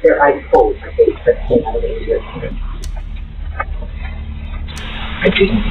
their eyes closed, like they came out of the ear. I didn't.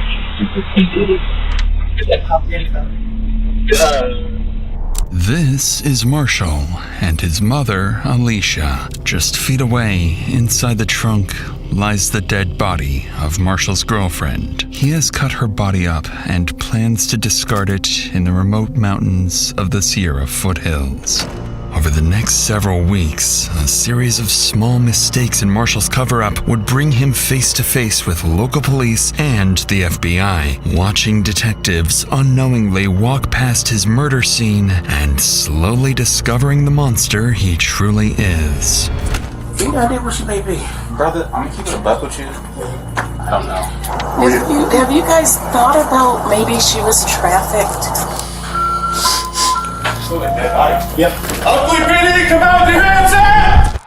This is Marshall and his mother, Alicia. Just feet away, inside the trunk, lies the dead body of Marshall's girlfriend. He has cut her body up and plans to discard it in the remote mountains of the Sierra foothills. Over the next several weeks, a series of small mistakes in Marshall's cover-up would bring him face to face with local police and the FBI, watching detectives unknowingly walk past his murder scene and slowly discovering the monster he truly is. Any idea where she may be? Brother, I'm keeping a buck with you. I don't know. Have you guys thought about maybe she was trafficked? Yep. Oakley PD, come out with your hands up!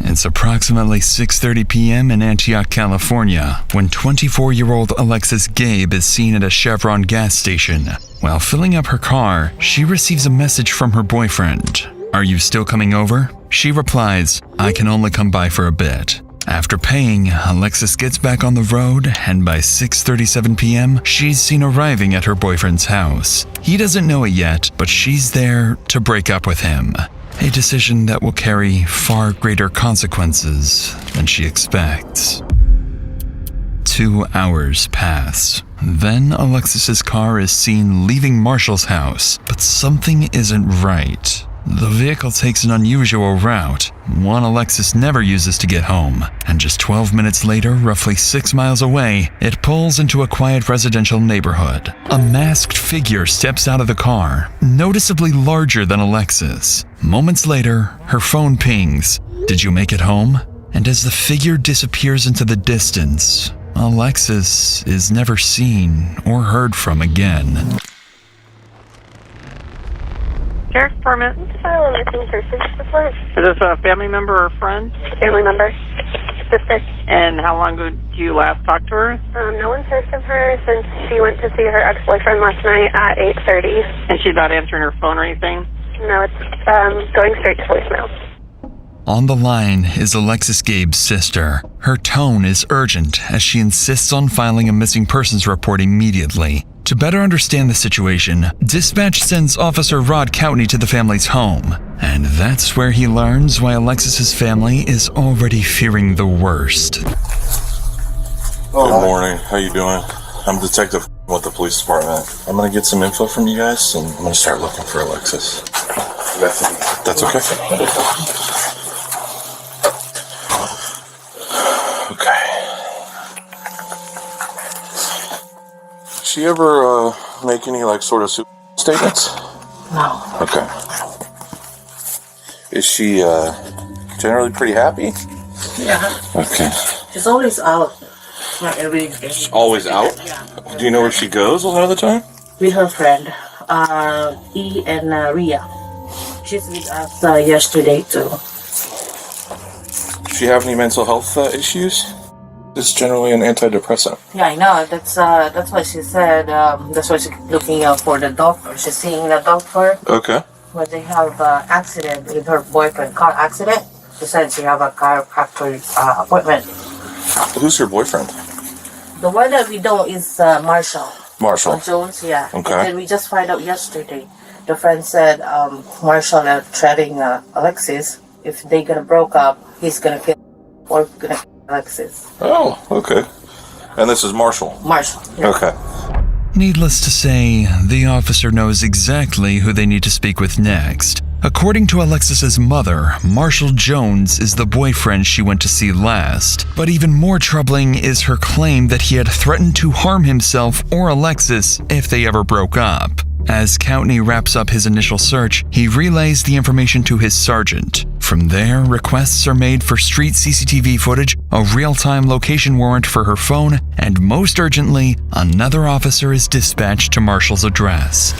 It's approximately 6:30 p.m. in Antioch, California, when 24-year-old Alexis Gabe is seen at a Chevron gas station. While filling up her car, she receives a message from her boyfriend. "Are you still coming over?" She replies, "I can only come by for a bit." After paying, Alexis gets back on the road, and by 6:37 p.m., she's seen arriving at her boyfriend's house. He doesn't know it yet, but she's there to break up with him. A decision that will carry far greater consequences than she expects. 2 hours pass. Then Alexis's car is seen leaving Marshall's house, but something isn't right. The vehicle takes an unusual route, one Alexis never uses to get home, and just 12 minutes later, roughly 6 miles away, it pulls into a quiet residential neighborhood. A masked figure steps out of the car, noticeably larger than Alexis. Moments later, her phone pings, "Did you make it home?" And as the figure disappears into the distance, Alexis is never seen or heard from again. Sheriff's Department. File a missing person report. Is this a family member or friend? Family member. Sister. And how long ago did you last talk to her? No one's heard from her since she went to see her ex-boyfriend last night at 8:30. And she's not answering her phone or anything? No, it's going straight to voicemail. On the line is Alexis Gabe's sister. Her tone is urgent as she insists on filing a missing persons report immediately. To better understand the situation, dispatch sends Officer Rod Coutney to the family's home. And that's where he learns why Alexis's family is already fearing the worst. Good morning. How you doing? I'm Detective with the police department. I'm gonna get some info from you guys, and I'm gonna start looking for Alexis. That's okay. Okay. Did she ever make any sort of statements? No. Okay. Is she generally pretty happy? Yeah. Okay. She's always out. Not every day. She's always out? Yeah. Do you know where she goes a lot of the time? With her friend, E and Ria. She's with us yesterday too. Does she have any mental health issues? It's generally an antidepressant. Yeah, I know. That's why she said. That's why she's looking out for the doctor. She's seeing the doctor. Okay. When they have accident with her boyfriend, car accident. She said she have a chiropractor appointment. Who's her boyfriend? The one that we know is Marshall. Marshall. Jones, yeah. Okay. And then we just find out yesterday. The friend said Marshall threatening Alexis. If they gonna broke up, he's gonna kill or gonna kill Alexis. Oh, okay. And this is Marshall? Marshall. Yeah. Okay. Needless to say, the officer knows exactly who they need to speak with next. According to Alexis's mother, Marshall Jones is the boyfriend she went to see last. But even more troubling is her claim that he had threatened to harm himself or Alexis if they ever broke up. As Coutney wraps up his initial search, he relays the information to his sergeant. From there, requests are made for street CCTV footage, a real-time location warrant for her phone, and most urgently, another officer is dispatched to Marshall's address.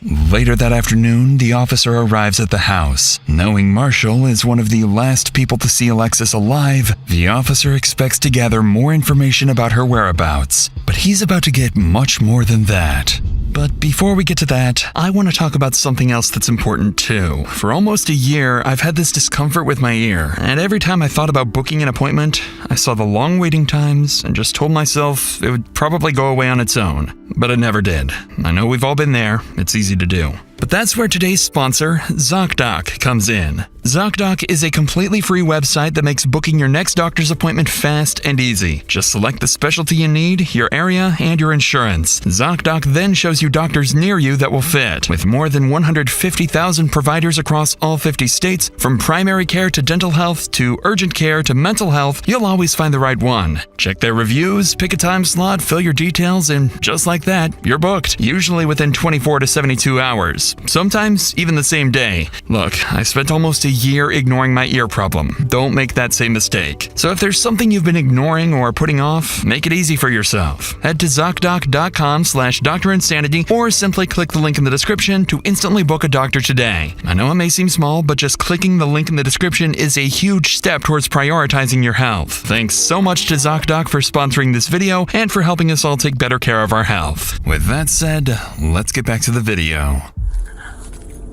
Later that afternoon, the officer arrives at the house. Knowing Marshall is one of the last people to see Alexis alive, the officer expects to gather more information about her whereabouts. But he's about to get much more than that. But before we get to that, I want to talk about something else that's important too. For almost a year, I've had this discomfort with my ear, and every time I thought about booking an appointment, I saw the long waiting times and just told myself it would probably go away on its own. But it never did. I know we've all been there, it's easy to do. But that's where today's sponsor, ZocDoc, comes in. ZocDoc is a completely free website that makes booking your next doctor's appointment fast and easy. Just select the specialty you need, your area, and your insurance. ZocDoc then shows you doctors near you that will fit. With more than 150,000 providers across all 50 states, from primary care to dental health to urgent care to mental health, you'll always find the right one. Check their reviews, pick a time slot, fill your details, and just like that, you're booked, usually within 24 to 72 hours. Sometimes even the same day. Look, I spent almost a year ignoring my ear problem. Don't make that same mistake. So if there's something you've been ignoring or putting off, make it easy for yourself. Head to ZocDoc.com/DrInsanity or simply click the link in the description to instantly book a doctor today. I know it may seem small, but just clicking the link in the description is a huge step towards prioritizing your health. Thanks so much to ZocDoc for sponsoring this video and for helping us all take better care of our health. With that said, let's get back to the video.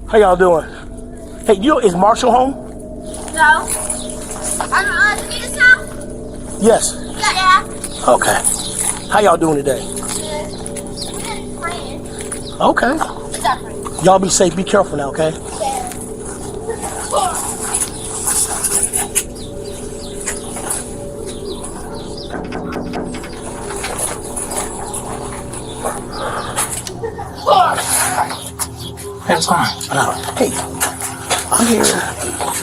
How y'all doing? Hey, is Marshall home? No. Are you now? Yes. Yeah. Okay. How y'all doing today? We're praying. Okay. What's up, friend? Y'all be safe. Be careful now, okay? Hey, what's going on? Hey, I'm here.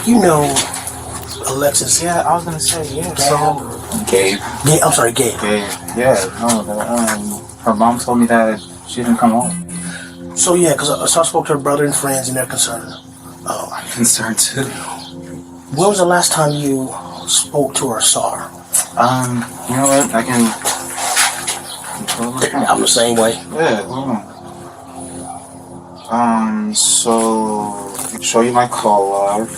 You know Alexis. Yeah, I was gonna say, yeah. So, Gabe. I'm sorry, Gabe. Gabe. Yeah, no, her mom told me that she didn't come home. So yeah, because I spoke to her brother and friends, and they're concerned. I'm concerned too. When was the last time you spoke to her or saw her? You know what? I can. I'm the same way. Yeah. So I can show you my call log.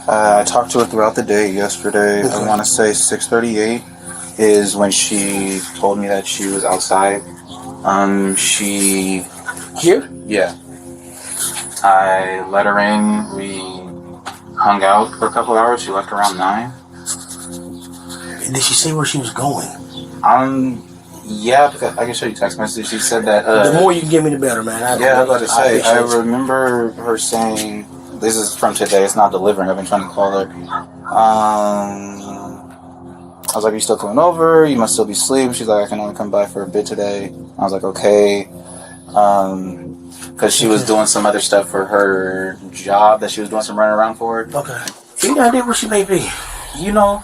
I talked to her throughout the day yesterday. Okay. I want to say 6:38 is when she told me that she was outside. She... Here? Yeah. I let her in. We hung out for a couple hours. She left around 9. Did she say where she was going? Yeah, because I can show you text message. She said that... the more you can give me, the better, man. I was about to say, I remember her saying... This is from today. It's not delivering. I've been trying to call her. I was like, "Are you still coming over? You must still be asleep." She's like, "I can only come by for a bit today." I was like, "Okay." Because she was doing some other stuff for her job that she was doing some running around for. Okay. Any idea where she may be? You know,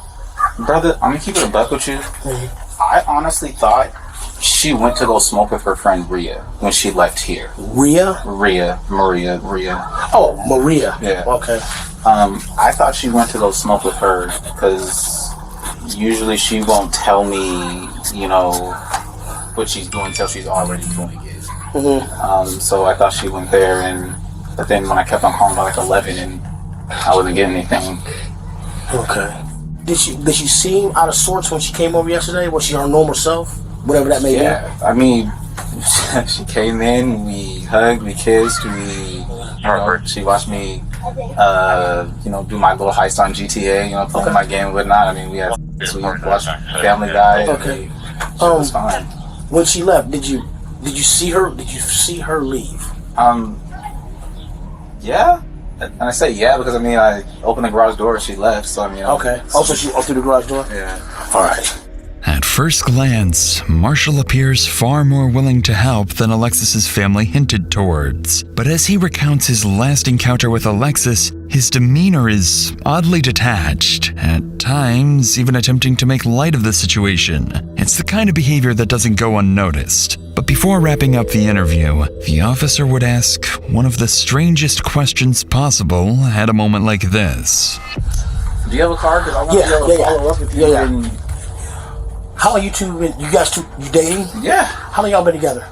brother, I'm going to keep it a buck with you. Mm-hmm. I honestly thought she went to go smoke with her friend Rhea when she left here. Maria. Oh, Maria. Yeah. Okay. I thought she went to go smoke with her because usually she won't tell me, you know, what she's doing until she's already doing it. Mm-hmm. So I thought she went there, but then when I kept on calling by like 11 and I wasn't getting anything. Okay. Did she seem out of sorts when she came over yesterday? Was she her normal self? Whatever that may be. Yeah, I mean, she came in, we hugged, we kissed, she watched me, do my little heist on GTA, playing my game and whatnot. I mean, we watched Family Guy. Okay. It was fine. When she left, did you see her? Did you see her leave? Yeah. And I say yeah because I opened the garage door and she left. So Okay. Also, she opened the garage door. Yeah. All right. At first glance, Marshall appears far more willing to help than Alexis's family hinted towards. But as he recounts his last encounter with Alexis, his demeanor is oddly detached, at times even attempting to make light of the situation. It's the kind of behavior that doesn't go unnoticed. But before wrapping up the interview, the officer would ask one of the strangest questions possible at a moment like this. Do you have a car? Because I want to be able to follow up with you. Yeah. How long you dating? Yeah. How long y'all been together?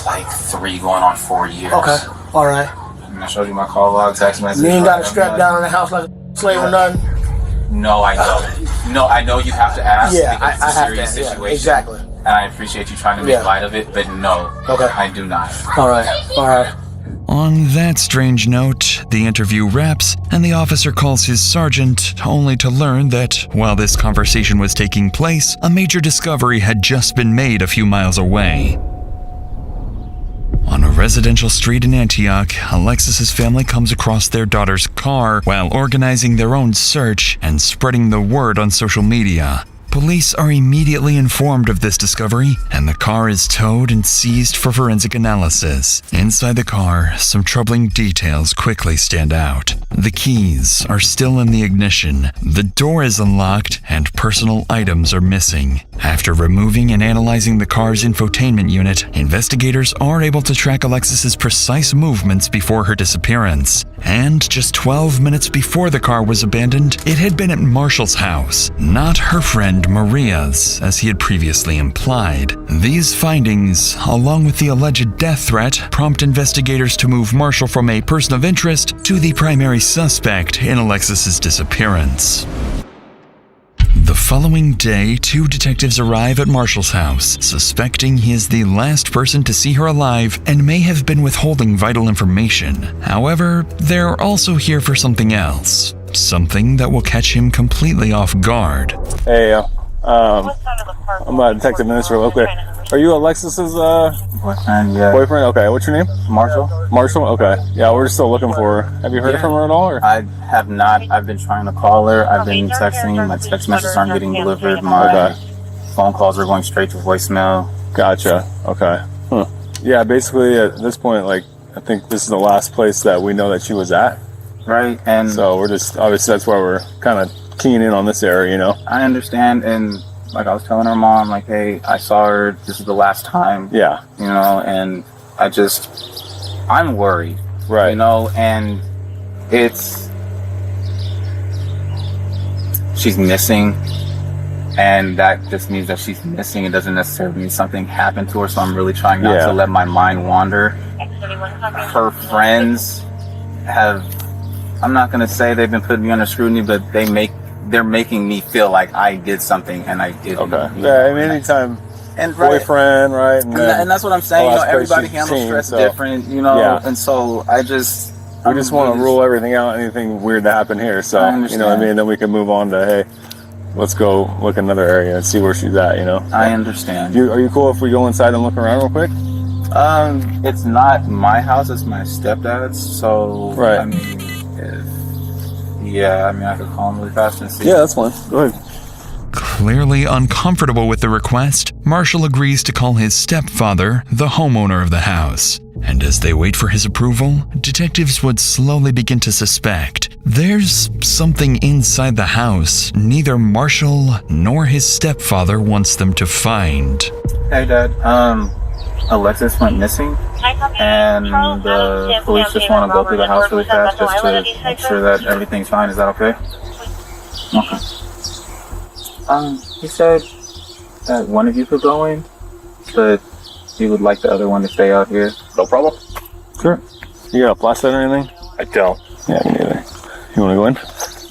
Like 3 going on 4 years. Okay. All right. And I showed you my call log, text message. You ain't got a strap down in the house like a slave or nothing? No, I know. No, I know you have to ask. Yeah, because it's I a have serious to. Yeah, situation. exactly. And I appreciate you trying to make light of it, but no. Okay. I do not. All right. All right. On that strange note, the interview wraps, and the officer calls his sergeant, only to learn that, while this conversation was taking place, a major discovery had just been made a few miles away. On a residential street in Antioch, Alexis's family comes across their daughter's car while organizing their own search and spreading the word on social media. Police are immediately informed of this discovery, and the car is towed and seized for forensic analysis. Inside the car, some troubling details quickly stand out. The keys are still in the ignition, the door is unlocked, and personal items are missing. After removing and analyzing the car's infotainment unit, investigators are able to track Alexis's precise movements before her disappearance. And just 12 minutes before the car was abandoned, it had been at Marshall's house, not her friend Maria's, as he had previously implied. These findings, along with the alleged death threat, prompt investigators to move Marshall from a person of interest to the primary suspect in Alexis's disappearance. The following day, 2 detectives arrive at Marshall's house, suspecting he is the last person to see her alive and may have been withholding vital information. However, they're also here for something else. Something that will catch him completely off guard. Hey, I'm a detective minister real quick. Are you Alexis's Boyfriend, yeah. boyfriend? Okay, what's your name? Marshall? Marshall? Okay. Yeah, we're still looking for her. Have you heard from her at all? Or? I have not. I've been trying to call her. I've been texting. My text messages aren't getting delivered. My phone calls are going straight to voicemail. Gotcha. Okay. Huh. Yeah, basically at this point, like, I think this is the last place that we know that she was at. Right, and so we're just, obviously that's why we're kind of keying in on this area, you know? I understand, and like I was telling her mom, like, hey, I saw her, this is the last time. Yeah. You know, and I'm worried. Right. You know, and she's missing, and that just means that she's missing. It doesn't necessarily mean something happened to her, so I'm really trying not to let my mind wander. Her friends I'm not going to say they've been putting me under scrutiny, but they're making me feel like I did something and I didn't. Okay. Yeah, I mean, anytime and boyfriend, right? And that's what I'm saying. You know, everybody handles stress different, you know, and so we just want to rule everything out, anything weird to happen here. So, you know what I mean? Then we can move on to, hey, let's go look another area and see where she's at, you know? I understand. Are you cool if we go inside and look around real quick? It's not my house, it's my stepdad's, so, right. I mean, I could call him really fast and see. Yeah, that's fine. Go ahead. Clearly uncomfortable with the request, Marshall agrees to call his stepfather, the homeowner of the house. And as they wait for his approval, detectives would slowly begin to suspect there's something inside the house neither Marshall nor his stepfather wants them to find. Hey, Dad. Alexis went missing, and the police just want to go through the house really fast just to make sure that everything's fine. Is that okay? Okay. He said that one of you could go in, but he would like the other one to stay out here. No problem. Sure. You got a flashlight or anything? I don't. Yeah, me neither. You want to go in?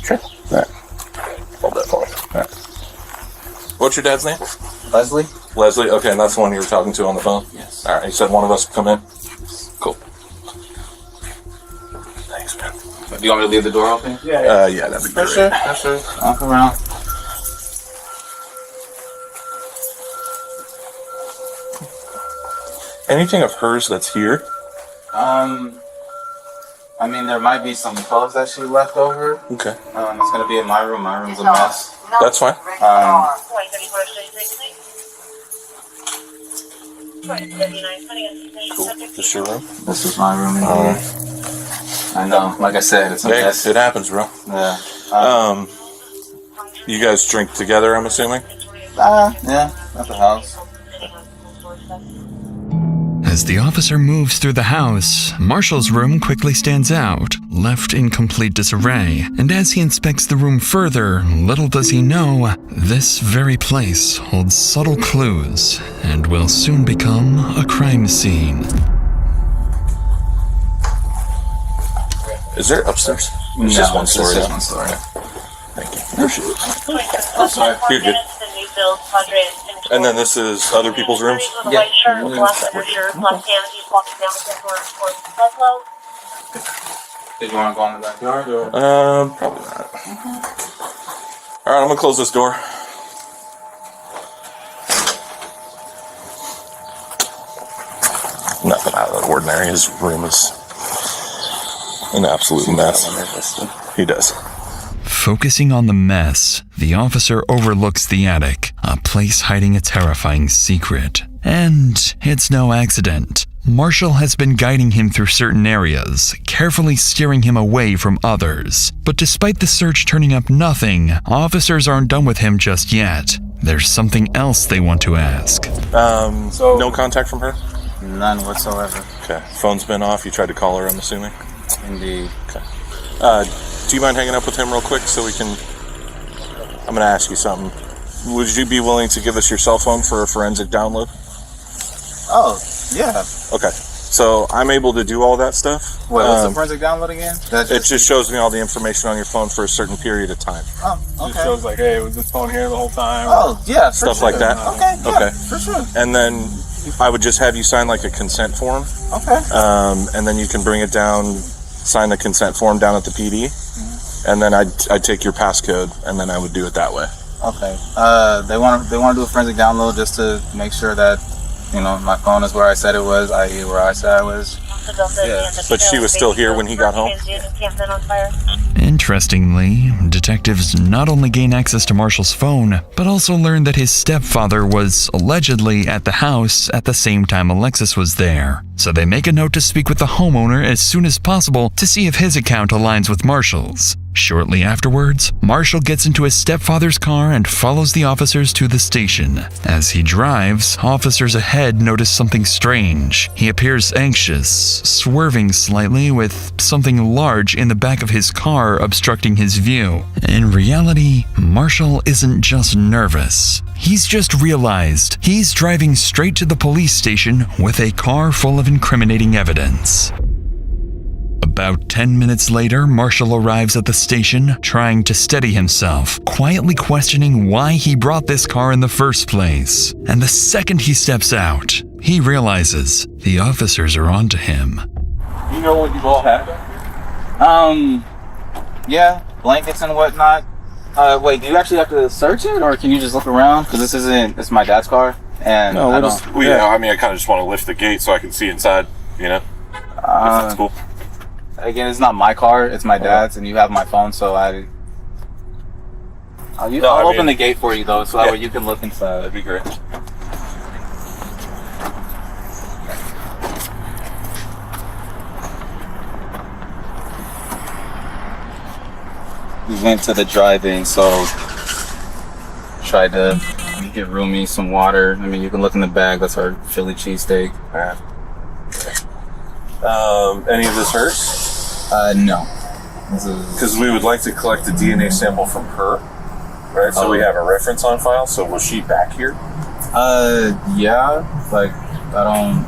Sure. All right. Hold that for me. All right. What's your dad's name? Leslie? Leslie, okay, and that's the one you were talking to on the phone? Yes. Alright, you said one of us would come in? Cool. Thanks, man. Do you want me to leave the door open? Yeah, that'd be great. For sure. I'll come around. Anything of hers that's here? I mean, there might be some clothes that she left over. Okay. It's gonna be in my room. My room's a mess. That's fine. Cool. This your room? This is my room. I know. Like I said, it's a mess. It happens, bro. Yeah. You guys drink together, I'm assuming? Yeah, at the house. As the officer moves through the house, Marshall's room quickly stands out, left in complete disarray. And as he inspects the room further, little does he know, this very place holds subtle clues and will soon become a crime scene. Is there upstairs? No, It's just one story. It's just one story. Thank you. I'm sorry. You're good. And then this is other people's rooms? Yeah. Did you want to go in the backyard or? Probably not. Alright, I'm gonna close this door. Nothing out of the ordinary. His room is an absolute mess. He does. Focusing on the mess, the officer overlooks the attic, a place hiding a terrifying secret. And it's no accident. Marshall has been guiding him through certain areas, carefully steering him away from others. But despite the search turning up nothing, officers aren't done with him just yet. There's something else they want to ask. So no contact from her? None whatsoever. Okay. Phone's been off. You tried to call her, I'm assuming? Indeed. Okay. Do you mind hanging up with him real quick so we can... I'm gonna ask you something. Would you be willing to give us your cell phone for a forensic download? Oh, yeah. Okay. So I'm able to do all that stuff. What's the forensic download again? It just shows me all the information on your phone for a certain period of time. Oh, okay. It shows like, hey, was this phone here the whole time? Oh, yeah, for Stuff sure. like that. Okay, yeah, Okay. for sure. And then I would just have you sign like a consent form. Okay. And then you can bring it down, sign the consent form down at the PD. And then I'd take your passcode, and then I would do it that way. Okay. They want to do a forensic download just to make sure that, you know, my phone is where I said it was, i.e. where I said I was. Yeah. But she was still here when he got home? Interestingly, detectives not only gain access to Marshall's phone, but also learn that his stepfather was allegedly at the house at the same time Alexis was there. So they make a note to speak with the homeowner as soon as possible to see if his account aligns with Marshall's. Shortly afterwards, Marshall gets into his stepfather's car and follows the officers to the station. As he drives, officers ahead notice something strange. He appears anxious, swerving slightly with something large in the back of his car obstructing his view. In reality, Marshall isn't just nervous. He's just realized he's driving straight to the police station with a car full of incriminating evidence. About 10 minutes later, Marshall arrives at the station, trying to steady himself, quietly questioning why he brought this car in the first place. And the second he steps out, he realizes the officers are onto him. You know what you've all had? Yeah, blankets and whatnot. Wait, do you actually have to search it, or can you just look around? Because it's my dad's car, and No, I mean, I kind of just want to lift the gate so I can see inside, you know? If that's cool. Again, it's not my car, it's my dad's, and you have my phone, so I'll open the gate for you, though, so that way you can look inside. That'd be great. We went to the drive-in, so tried to get Rumi some water. I mean, you can look in the bag, that's our Philly cheesesteak. Any of this hers? No. Because we would like to collect a DNA sample from her, right? So we have a reference on file. So was she back here? Yeah. Like, I don't.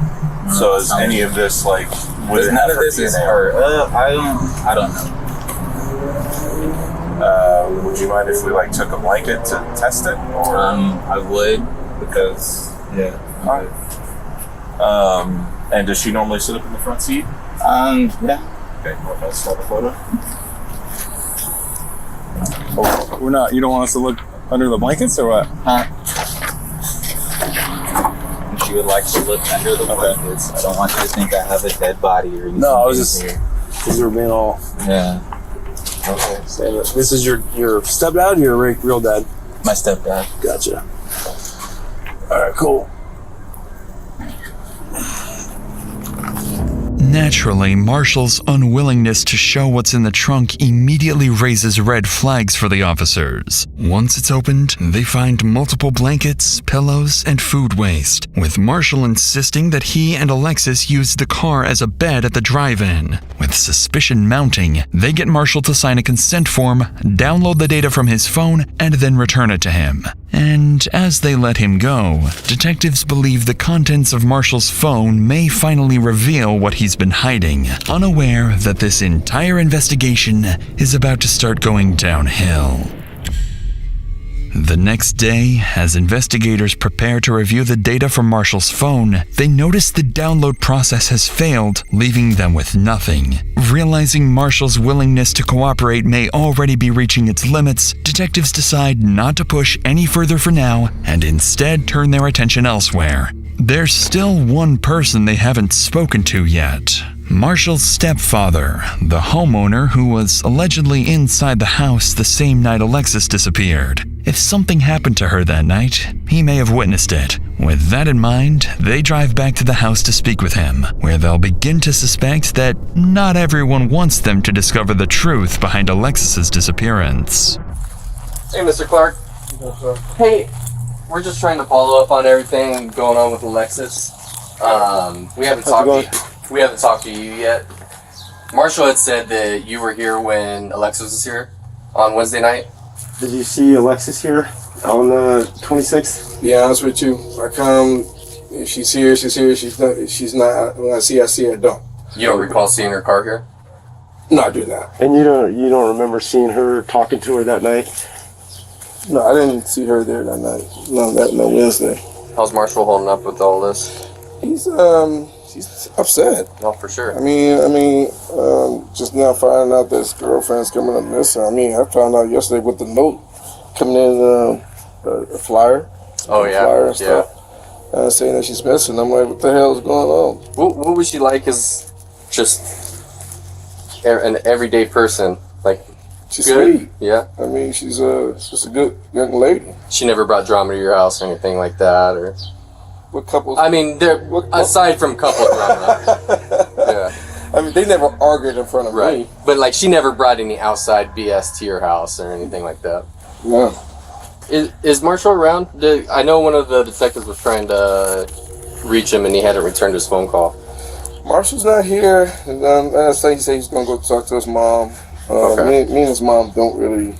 So is any of this like? None of this is her. I don't know. Would you mind if we like took a blanket to test it? Or? I would, because yeah. And does she normally sit up in the front seat? Yeah. Okay, well, let's start a photo. Oh, we're not. You don't want us to look under the blankets or what? She would like to look under the blankets. I don't want you to think I have a dead body or anything. No, I was just because you were being all. Yeah. Okay. So this is your stepdad or your real dad? My stepdad. Gotcha. All right, cool. Naturally, Marshall's unwillingness to show what's in the trunk immediately raises red flags for the officers. Once it's opened, they find multiple blankets, pillows, and food waste, with Marshall insisting that he and Alexis used the car as a bed at the drive-in. With suspicion mounting, they get Marshall to sign a consent form, download the data from his phone, and then return it to him. And as they let him go, detectives believe the contents of Marshall's phone may finally reveal what he's been hiding, unaware that this entire investigation is about to start going downhill. The next day, as investigators prepare to review the data from Marshall's phone, they notice the download process has failed, leaving them with nothing. Realizing Marshall's willingness to cooperate may already be reaching its limits, detectives decide not to push any further for now and instead turn their attention elsewhere. There's still one person they haven't spoken to yet. Marshall's stepfather, the homeowner who was allegedly inside the house the same night Alexis disappeared. If something happened to her that night, he may have witnessed it. With that in mind, they drive back to the house to speak with him, where they'll begin to suspect that not everyone wants them to discover the truth behind Alexis's disappearance. Hey, Mr. Clark. Hey, we're just trying to follow up on everything going on with Alexis. We haven't talked to you yet. Marshall had said that you were here when Alexis was here on Wednesday night. Did you see Alexis here on the 26th? Be honest with you, I come. If she's here, she's here. She's not. When I see her, I don't. You don't recall seeing her car here? No, I do not. And you don't remember seeing her, talking to her that night? No, I didn't see her there that night. No Wednesday. How's Marshall holding up with all this? He's upset. No, for sure. I mean, just now finding out that his girlfriend's coming up missing. I mean, I found out yesterday with the note coming in, a flyer. Oh yeah, flyer and stuff. Saying that she's missing. I'm like, what the hell is going on? What was she like as just an everyday person? Like, she's good? Sweet. Yeah. I mean, she's just a good young lady. She never brought drama to your house or anything like that, or. What couples? I mean, aside from couple drama. Yeah. I mean, they never argued in front of me. But like, she never brought any outside BS to your house or anything like that. No. Is Marshall around? I know one of the detectives was trying to reach him and he hadn't returned his phone call. Marshall's not here. And last thing he said he's gonna go talk to his mom. Me and his mom don't really,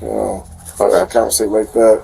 conversate like that.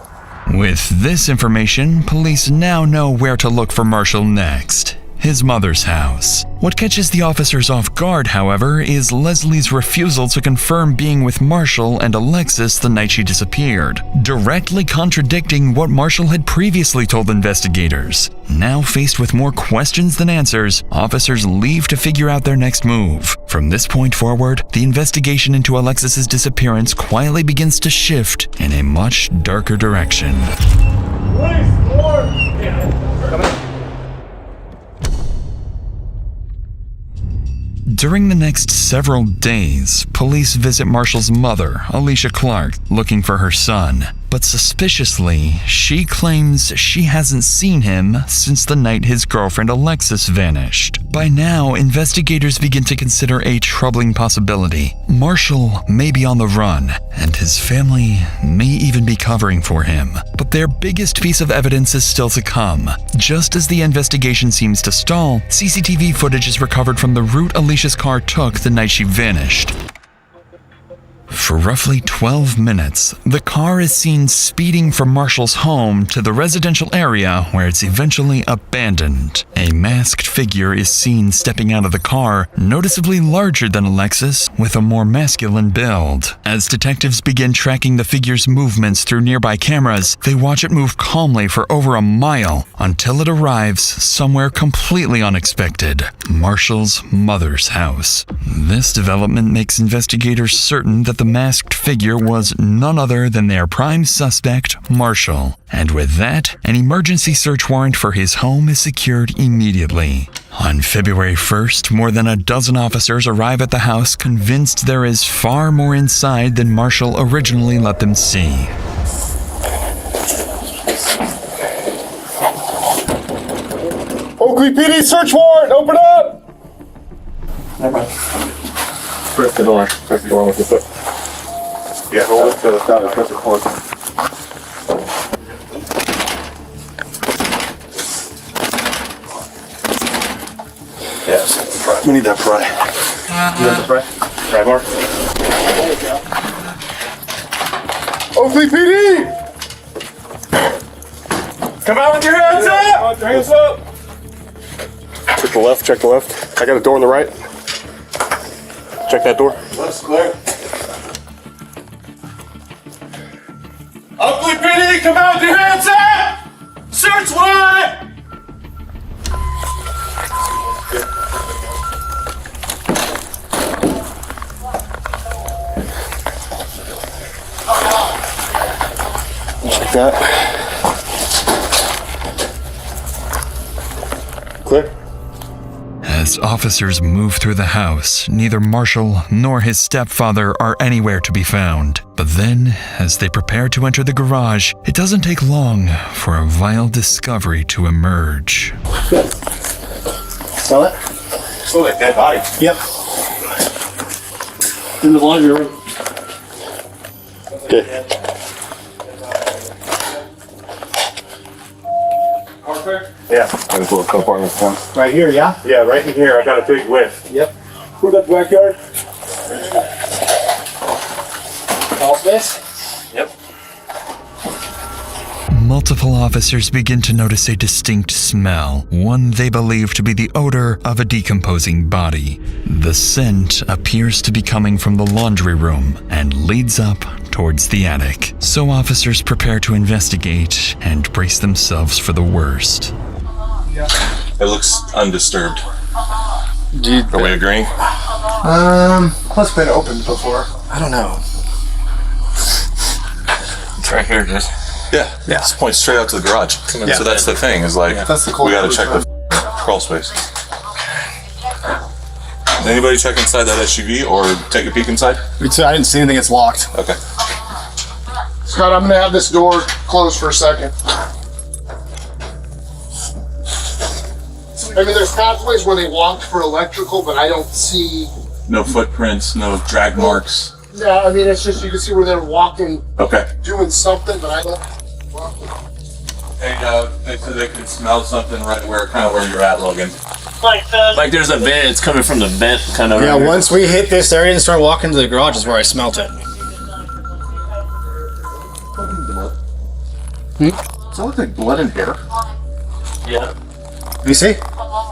With this information, police now know where to look for Marshall next. His mother's house. What catches the officers off guard, however, is Leslie's refusal to confirm being with Marshall and Alexis the night she disappeared, directly contradicting what Marshall had previously told investigators. Now faced with more questions than answers, officers leave to figure out their next move. From this point forward, the investigation into Alexis's disappearance quietly begins to shift in a much darker direction. During the next several days, police visit Marshall's mother, Alicia Clark, looking for her son. But suspiciously, she claims she hasn't seen him since the night his girlfriend Alexis vanished. By now, investigators begin to consider a troubling possibility. Marshall may be on the run, and his family may even be covering for him. But their biggest piece of evidence is still to come. Just as the investigation seems to stall, CCTV footage is recovered from the route Alicia's car took the night she vanished. For roughly 12 minutes, the car is seen speeding from Marshall's home to the residential area where it's eventually abandoned. A masked figure is seen stepping out of the car, noticeably larger than Alexis, with a more masculine build. As detectives begin tracking the figure's movements through nearby cameras, they watch it move calmly for over a mile until it arrives somewhere completely unexpected: Marshall's mother's house. This development makes investigators certain that the masked figure was none other than their prime suspect, Marshall. And with that, an emergency search warrant for his home is secured immediately. On February 1st, more than a dozen officers arrive at the house convinced there is far more inside than Marshall originally let them see. Oakley PD search warrant, open up! Never mind. Press the door with your foot. Yeah, hold it to the side and press it close. Yes, we need that pry. You got the pry? Pry bar? Oakley PD! Come out with your hands up! Your hands up! Check the left, check the left. I got a door on the right. Check that door. Left's clear. Oakley PD, come out with your hands up! Search warrant! Like that. Clear. As officers move through the house, neither Marshall nor his stepfather are anywhere to be found. But then, as they prepare to enter the garage, it doesn't take long for a vile discovery to emerge. Smell it? Smell like dead body. Yep. In the laundry room. Okay. Yeah. Got a little compartment down. Right here, yeah? Yeah, right in here. I got a big whiff. Yep. Where's that backyard? All space? Yep. Multiple officers begin to notice a distinct smell, one they believe to be the odor of a decomposing body. The scent appears to be coming from the laundry room and leads up towards the attic. So officers prepare to investigate and brace themselves for the worst. It looks undisturbed. Are we agreeing? It's been opened before. I don't know. It's right here, dude. Yeah. This points straight out to the garage. Yeah. So that's the thing, is like, That's the we gotta check the crawl space. Did anybody check inside that SUV or take a peek inside? I didn't see anything. It's locked. Okay. Scott, I'm gonna have this door closed for a second. I mean, there's pathways where they walked for electrical, but I don't see. No footprints, no drag marks. Yeah, I mean, it's just you can see where they're walking, Okay. doing something, but I don't. Hey, they said they could smell something right where you're at, Logan. Like there's a vent. It's coming from the vent, kind of. Yeah, once we hit this area and started walking to the garage is where I smelt it. Does that look like blood and hair? Yeah. You see?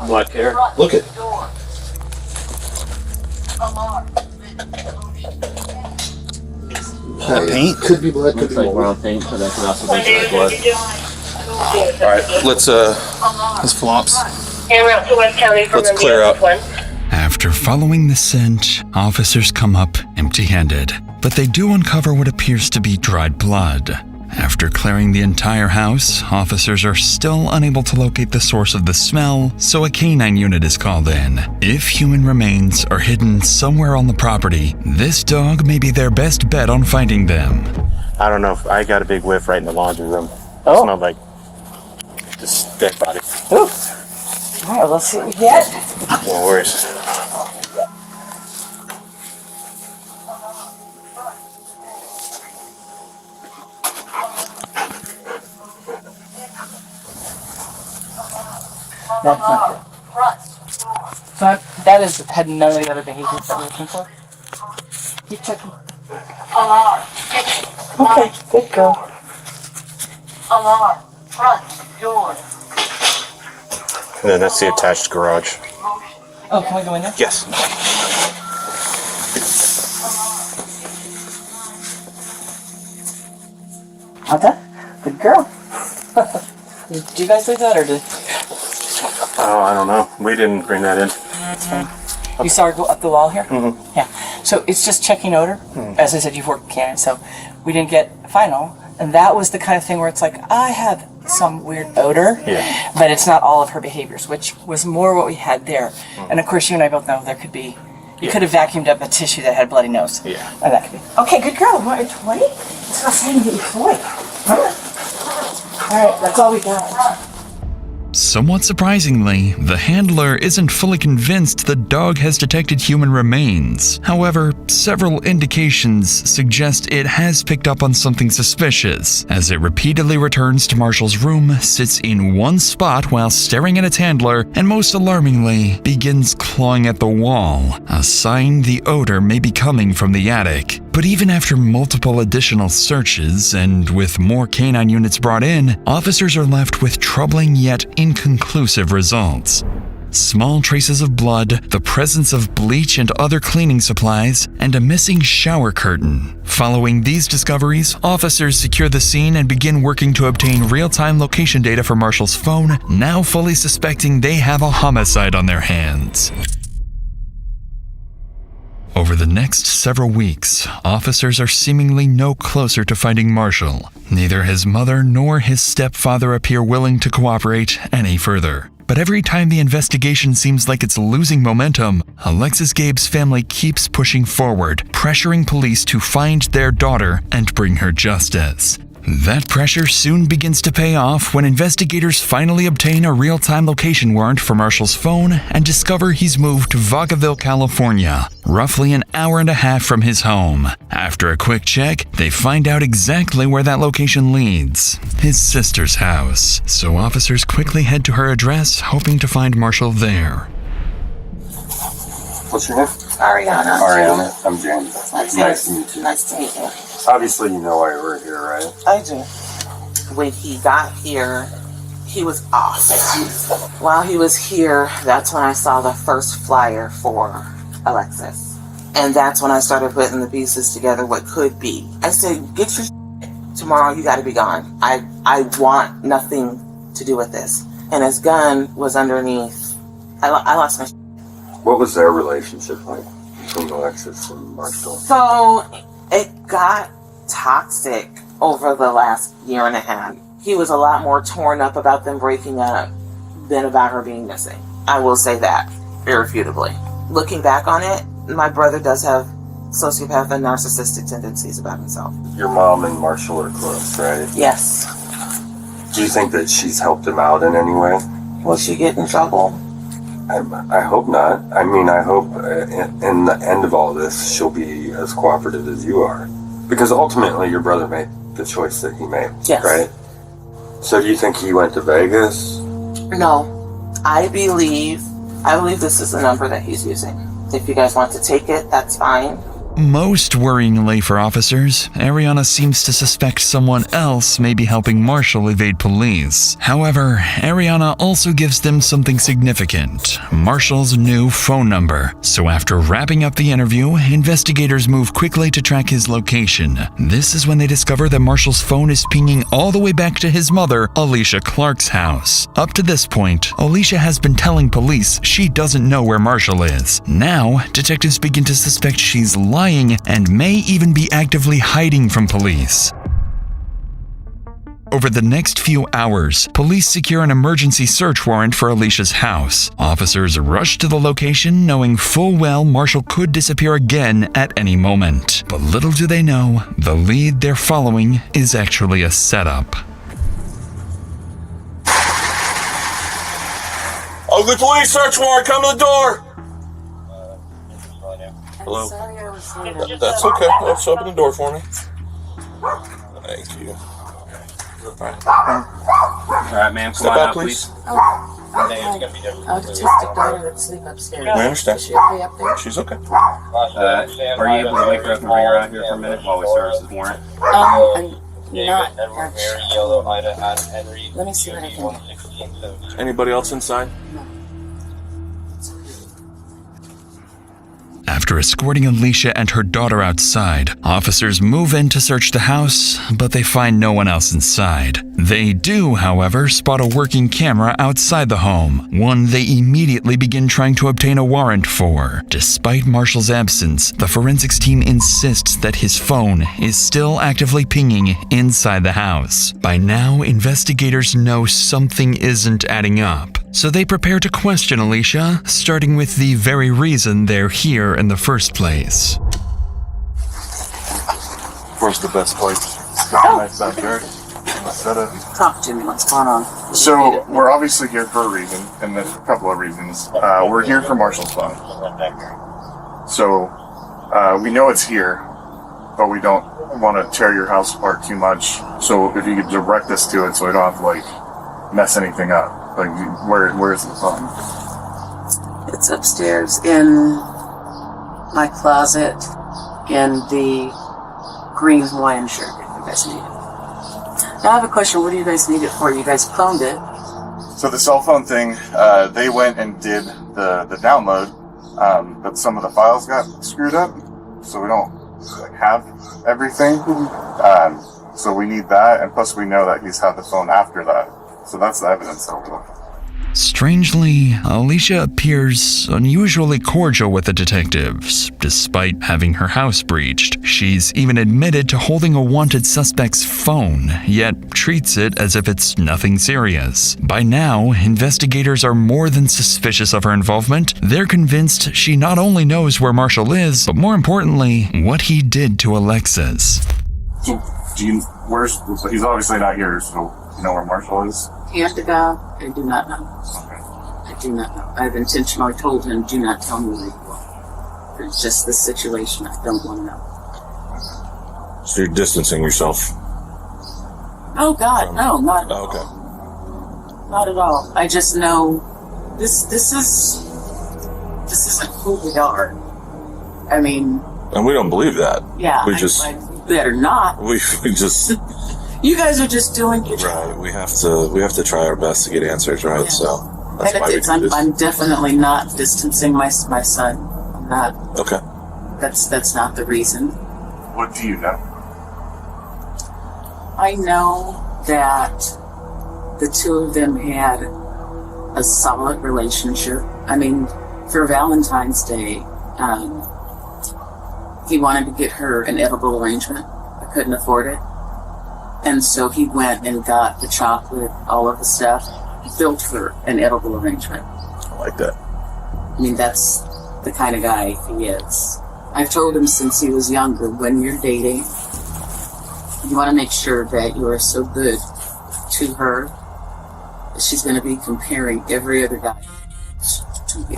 Black hair. Look it. Paint? Could be blood, could be Like mold. brown paint, but that could also be blood. Alright, let's This flops. let's clear out. After following the scent, officers come up empty-handed, but they do uncover what appears to be dried blood. After clearing the entire house, officers are still unable to locate the source of the smell, so a canine unit is called in. If human remains are hidden somewhere on the property, this dog may be their best bet on finding them. I don't know if I got a big whiff right in the laundry room. Oh. It smelled like just dead body. All right, let's see what we get. No worries. That's not good. So that had none of the other behaviors that we're looking for. Keep checking. Alarm. Okay, good girl. Alarm. Front door. And then that's the attached garage. Oh, can we go in there? Yes. How's that? Good girl. Did you guys leave that or did? Oh, I don't know. We didn't bring that in. That's fine. You saw her go up the wall here? Mm-hmm. Yeah. So it's just checking odor. As I said, you've worked canine, so we didn't get final. And that was the kind of thing where it's like, I have some weird odor, Yeah. but it's not all of her behaviors, which was more what we had there. And of course, you and I both know there could be, you could have vacuumed up a tissue that had a bloody nose. Yeah. And that could be. Okay, good girl. Want your toy? Let's go say and get your toy. All right, that's all we got. Somewhat surprisingly, the handler isn't fully convinced the dog has detected human remains. However, several indications suggest it has picked up on something suspicious, as it repeatedly returns to Marshall's room, sits in one spot while staring at its handler, and most alarmingly, begins clawing at the wall, a sign the odor may be coming from the attic. But even after multiple additional searches, and with more canine units brought in, officers are left with troubling yet inconclusive results. Small traces of blood, the presence of bleach and other cleaning supplies, and a missing shower curtain. Following these discoveries, officers secure the scene and begin working to obtain real-time location data for Marshall's phone, now fully suspecting they have a homicide on their hands. Over the next several weeks, officers are seemingly no closer to finding Marshall. Neither his mother nor his stepfather appear willing to cooperate any further. But every time the investigation seems like it's losing momentum, Alexis Gabe's family keeps pushing forward, pressuring police to find their daughter and bring her justice. That pressure soon begins to pay off when investigators finally obtain a real-time location warrant for Marshall's phone and discover he's moved to Vacaville, California, roughly an hour and a half from his home. After a quick check, they find out exactly where that location leads: his sister's house. So officers quickly head to her address, hoping to find Marshall there. What's your name? Ariana. Ariana. I'm James. Nice to meet you. Nice to meet you. Obviously, you know why we're here, right? I do. When he got here, he was off. While he was here, that's when I saw the first flyer for Alexis. And that's when I started putting the pieces together, what could be. I said, get your shit. Tomorrow you gotta be gone. I want nothing to do with this. And his gun was underneath. I lost my shit. What was their relationship like between Alexis and Marshall? So it got toxic over the last year and a half. He was a lot more torn up about them breaking up than about her being missing. I will say that, irrefutably. Looking back on it, my brother does have sociopath and narcissistic tendencies about himself. Your mom and Marshall are close, right? Yes. Do you think that she's helped him out in any way? Will she get in trouble? I hope not. I mean, I hope in the end of all this, she'll be as cooperative as you are. Because ultimately, your brother made the choice that he made, yes. Right? So do you think he went to Vegas? No. I believe this is the number that he's using. If you guys want to take it, that's fine. Most worryingly for officers, Ariana seems to suspect someone else may be helping Marshall evade police. However, Ariana also gives them something significant: Marshall's new phone number. So after wrapping up the interview, investigators move quickly to track his location. This is when they discover that Marshall's phone is pinging all the way back to his mother, Alicia Clark's house. Up to this point, Alicia has been telling police she doesn't know where Marshall is. Now, detectives begin to suspect she's lying and may even be actively hiding from police. Over the next few hours, police secure an emergency search warrant for Alicia's house. Officers rush to the location, knowing full well Marshall could disappear again at any moment. But little do they know, the lead they're following is actually a setup. Ugly police search warrant, come to the door! Hello? Sorry, I was late. That's okay. Let's open the door for me. Thank you. Alright, ma'am, come Step on out, out, please. Autistic daughter that sleep upstairs. I understand. Is she okay up there? She's okay. Are you able to wake her up and bring her out here for a minute while we service this warrant? I'm not actually. Let me see what I can do. Anybody else inside? After escorting Alicia and her daughter outside, officers move in to search the house, but they find no one else inside. They do, however, spot a working camera outside the home, one they immediately begin trying to obtain a warrant for. Despite Marshall's absence, the forensics team insists that his phone is still actively pinging inside the house. By now, investigators know something isn't adding up. So they prepare to question Alicia, starting with the very reason they're here in the first place. Where's the best place? Nice backyard. Talk to me. What's going on? So we're obviously here for a reason, and there's a couple of reasons. We're here for Marshall's phone. So we know it's here, but we don't want to tear your house apart too much. So if you could direct us to it, so we don't have to like mess anything up. Like where is the phone? It's upstairs in my closet in the green Hawaiian shirt, if you guys need it. Now I have a question. What do you guys need it for? You guys cloned it. So the cell phone thing, they went and did the download, but some of the files got screwed up, so we don't have everything. So we need that, and plus we know that he's had the phone after that. So that's the evidence that we're looking for. Strangely, Alicia appears unusually cordial with the detectives, despite having her house breached. She's even admitted to holding a wanted suspect's phone, yet treats it as if it's nothing serious. By now, investigators are more than suspicious of her involvement. They're convinced she not only knows where Marshall is, but more importantly, what he did to Alexis. So, he's obviously not here, so you know where Marshall is? Hand to God, I do not know. I do not know. I've intentionally told him, do not tell me where you are. It's just the situation I don't want to know. So you're distancing yourself? Oh God, no, not at all. Okay. Not at all. I just know this isn't who we are. I mean, And we don't believe that. yeah, We I better not. we just You guys are just doing your job. right. We have to try our best to get answers right. Yeah. So that's why we do this. I'm definitely not distancing my son. I'm not. Okay. That's not the reason. What do you know? I know that the two of them had a solid relationship. I mean, for Valentine's Day, he wanted to get her an edible arrangement. I couldn't afford it. And so he went and got the chocolate, all of the stuff, built her an edible arrangement. I like that. I mean, that's the kind of guy he is. I've told him since he was younger, when you're dating, you want to make sure that you are so good to her that she's going to be comparing every other guy to you.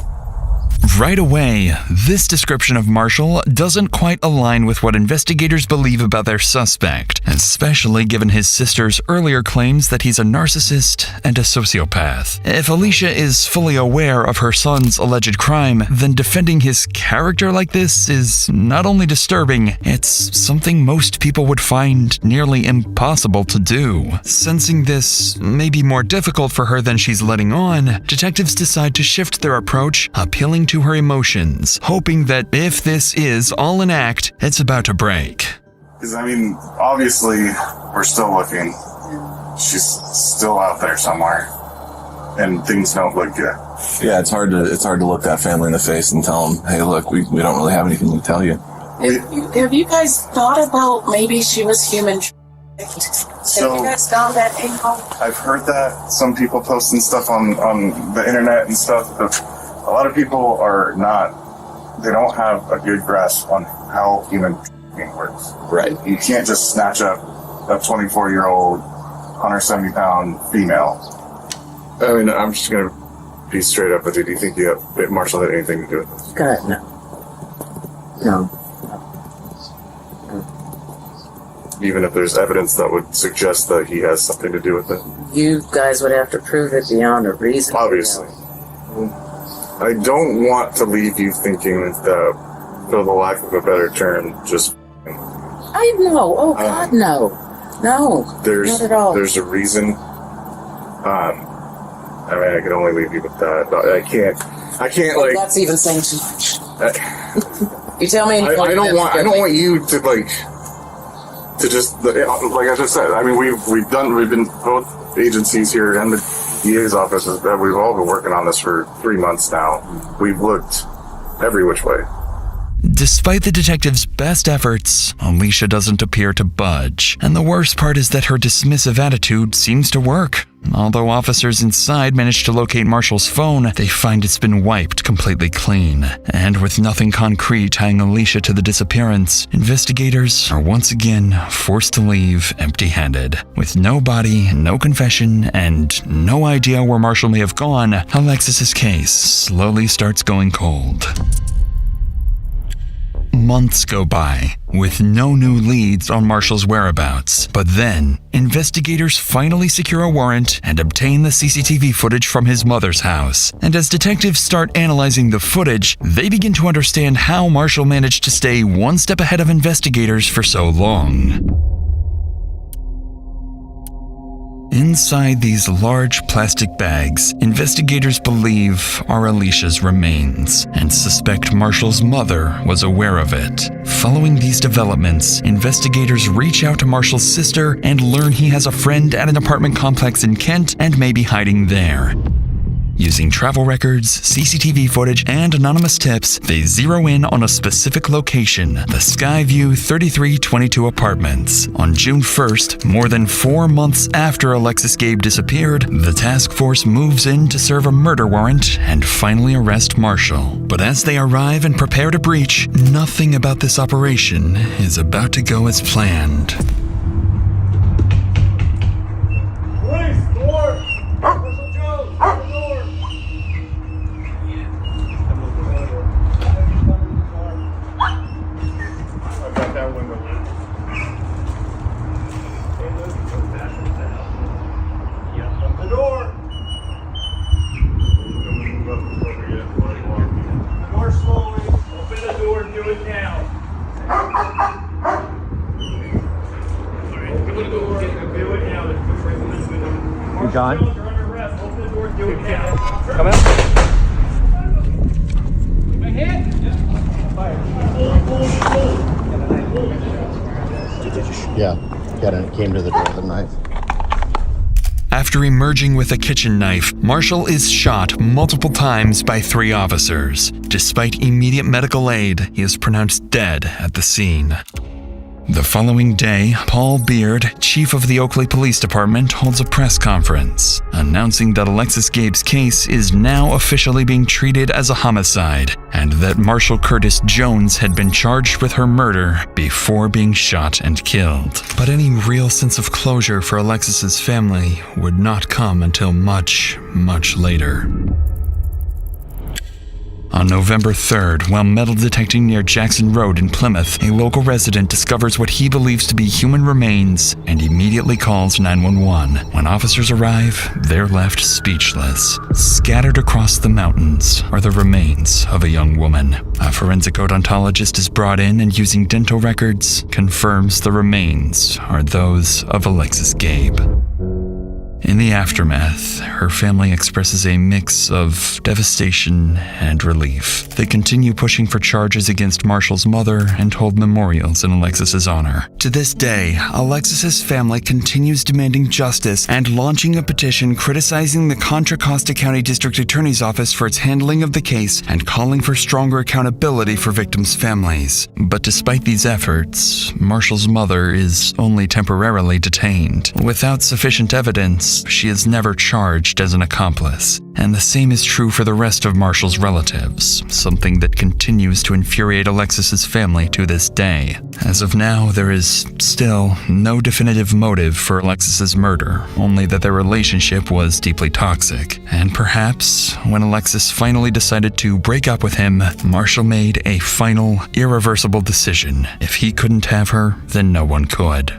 Right away, this description of Marshall doesn't quite align with what investigators believe about their suspect, especially given his sister's earlier claims that he's a narcissist and a sociopath. If Alicia is fully aware of her son's alleged crime, then defending his character like this is not only disturbing, it's something most people would find nearly impossible to do. Sensing this may be more difficult for her than she's letting on, detectives decide to shift their approach, appealing to her emotions, hoping that if this is all an act, it's about to break. Because, I mean, obviously, we're still looking. She's still out there somewhere. And things don't look good. Yeah, it's hard to look that family in the face and tell them, hey, look, we don't really have anything to tell you. Have you guys thought about maybe she was human? Have you guys found that angle? I've heard that. Some people posting stuff on the internet and stuff, but a lot of people they don't have a good grasp on how human works. Right. You can't just snatch up a 24-year-old, 170-pound female. I mean, I'm just going to be straight up with you. Do you think Marshall had anything to do with this? God, no. No. Even if there's evidence that would suggest that he has something to do with it? You guys would have to prove it beyond a reason. Obviously. I don't want to leave you thinking that, for the lack of a better term, just... I know. Oh, God, no. No, not at all. There's a reason. I mean, I can only leave you with that. But I can't like... That's even saying too much. You tell me... I don't want you to, like... To just... Like I just said, I mean, we've been both agencies here and the DA's office, that we've all been working on this for 3 months now. We've looked every which way. Despite the detective's best efforts, Alicia doesn't appear to budge. And the worst part is that her dismissive attitude seems to work. Although officers inside manage to locate Marshall's phone, they find it's been wiped completely clean. And with nothing concrete tying Alicia to the disappearance, investigators are once again forced to leave empty-handed. With no body, no confession, and no idea where Marshall may have gone, Alexis's case slowly starts going cold. Months go by, with no new leads on Marshall's whereabouts. But then, investigators finally secure a warrant and obtain the CCTV footage from his mother's house. And as detectives start analyzing the footage, they begin to understand how Marshall managed to stay one step ahead of investigators for so long. Inside these large plastic bags, investigators believe are Alicia's remains and suspect Marshall's mother was aware of it. Following these developments, investigators reach out to Marshall's sister and learn he has a friend at an apartment complex in Kent and may be hiding there. Using travel records, CCTV footage, and anonymous tips, they zero in on a specific location, the Skyview 3322 apartments. On June 1st, more than 4 months after Alexis Gabe disappeared, the task force moves in to serve a murder warrant and finally arrest Marshall. But as they arrive and prepare to breach, nothing about this operation is about to go as planned. John? Come out. Yeah, came to the door with a knife. After emerging with a kitchen knife, Marshall is shot multiple times by 3 officers. Despite immediate medical aid, he is pronounced dead at the scene. The following day, Paul Beard, chief of the Oakley Police Department, holds a press conference, announcing that Alexis Gabe's case is now officially being treated as a homicide, and that Marshall Curtis Jones had been charged with her murder before being shot and killed. But any real sense of closure for Alexis's family would not come until much, much later. On November 3rd, while metal detecting near Jackson Road in Plymouth, a local resident discovers what he believes to be human remains and immediately calls 911. When officers arrive, they're left speechless. Scattered across the mountains are the remains of a young woman. A forensic odontologist is brought in and, using dental records, confirms the remains are those of Alexis Gabe. In the aftermath, her family expresses a mix of devastation and relief. They continue pushing for charges against Marshall's mother and hold memorials in Alexis's honor. To this day, Alexis's family continues demanding justice and launching a petition criticizing the Contra Costa County District Attorney's Office for its handling of the case and calling for stronger accountability for victims' families. But despite these efforts, Marshall's mother is only temporarily detained. Without sufficient evidence, she is never charged as an accomplice. And the same is true for the rest of Marshall's relatives, something that continues to infuriate Alexis's family to this day. As of now, there is still no definitive motive for Alexis's murder, only that their relationship was deeply toxic. And perhaps, when Alexis finally decided to break up with him, Marshall made a final, irreversible decision. If he couldn't have her, then no one could.